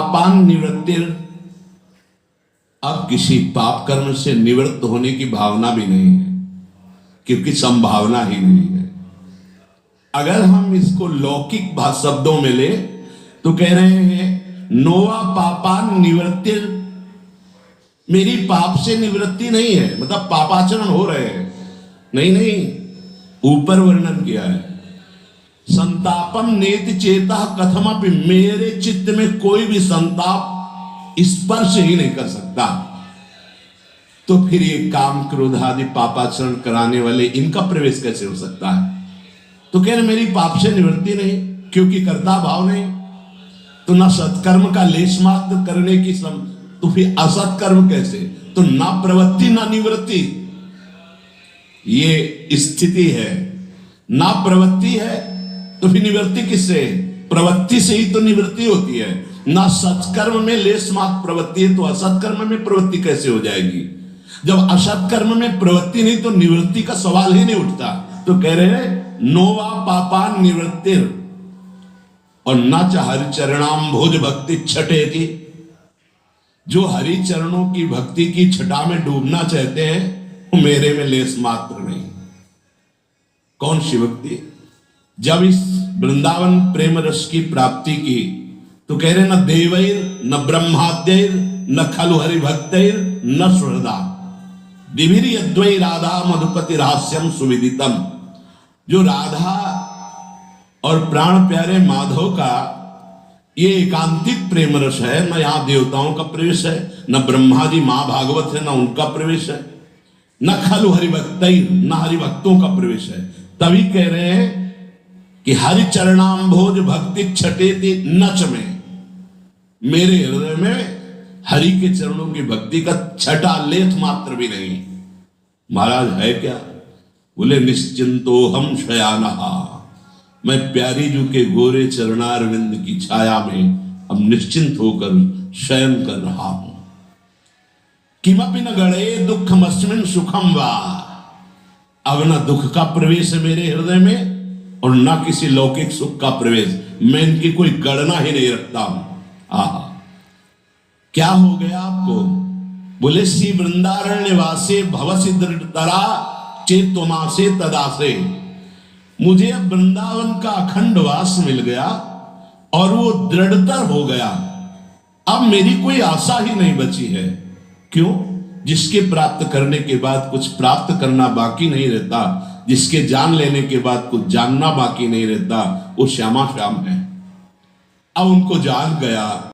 पापान निवृत्तिर, अब किसी पाप कर्म से निवृत्त होने की भावना भी नहीं है, क्योंकि संभावना ही नहीं है। अगर हम इसको लौकिक शब्दों में ले तो कह रहे हैं नोवा पापान निवृत्तिर, मेरी पाप से निवृत्ति नहीं है, मतलब पापाचरण हो रहे हैं, नहीं, ऊपर वर्णन किया है। संतापम नेति चेता कथमपि, मेरे चित्त में कोई भी संताप स्पर्श ही नहीं कर सकता। तो फिर ये काम क्रोध आदि पापाचरण कराने वाले, इनका प्रवेश कैसे हो सकता है? तो कह रहे मेरी पाप से निवृत्ति नहीं, क्योंकि कर्ता भाव नहीं, तो ना सत्कर्म का लेश मात्र करने की तो फिर असत्कर्म कैसे? तो ना प्रवृत्ति ना निवृत्ति, ये स्थिति है। ना प्रवृत्ति है तो फिर निवृत्ति किससे? प्रवृत्ति से ही तो निवृत्ति होती है। ना सत्कर्म में लेश मात्र प्रवृत्ति है तो असत्कर्म में प्रवृत्ति कैसे हो जाएगी? जब असत्कर्म में प्रवृत्ति नहीं तो निवृत्ति का सवाल ही नहीं उठता। तो कह रहे हैं नोवा पापान निवृत्तिर, और न च हरिचरणाम भोज भक्ति छठे थी, जो हरि चरणों की भक्ति की छटा में डूबना चाहते हैं वो मेरे में लेस मात्र नहीं। कौन सी भक्ति? जब इस वृंदावन प्रेम रस की प्राप्ति की तो कह रहे न देवैर न ब्रह्माद्यैर न खलु हरि भक्तैर न सुहृदा दिभिर यद्वै राधा मधुपति रहस्यम सुविदितम। जो राधा और प्राण प्यारे माधव का ये एकांतिक प्रेम रस है, न यहाँ देवताओं का प्रवेश है, न ब्रह्मा जी मां भागवत है, न उनका प्रवेश है, न खलु हरिभक्तैर, न हरिभक्तों का प्रवेश है। तभी कह रहे हैं कि हरि चरणाम्भोज भक्ति छटेति नच में, मेरे हृदय में हरि के चरणों की भक्ति का छटा लेथ मात्र भी नहीं। महाराज है क्या? बोले निश्चिंतो हम शयानहा, मैं प्यारी जू के गोरे चरणारविंद की छाया में अब निश्चिंत होकर शयन कर रहा हूं। किमपि न गणे दुखम अस्मिन् सुखम वा, अब न दुख का प्रवेश है मेरे हृदय में और न किसी लौकिक सुख का प्रवेश, मैं इनकी कोई गणना ही नहीं रखता हूं। आहा, क्या हो गया आपको? बोले श्री वृंदारण्य वासे भवसि दृढ़तरा चेतुमासे तदासे, मुझे अब वृंदावन का अखंड वास मिल गया और वो दृढ़तर हो गया। अब मेरी कोई आशा ही नहीं बची है। क्यों? जिसके प्राप्त करने के बाद कुछ प्राप्त करना बाकी नहीं रहता, जिसके जान लेने के बाद कुछ जानना बाकी नहीं रहता, वो श्यामा श्याम है। अब उनको जान गया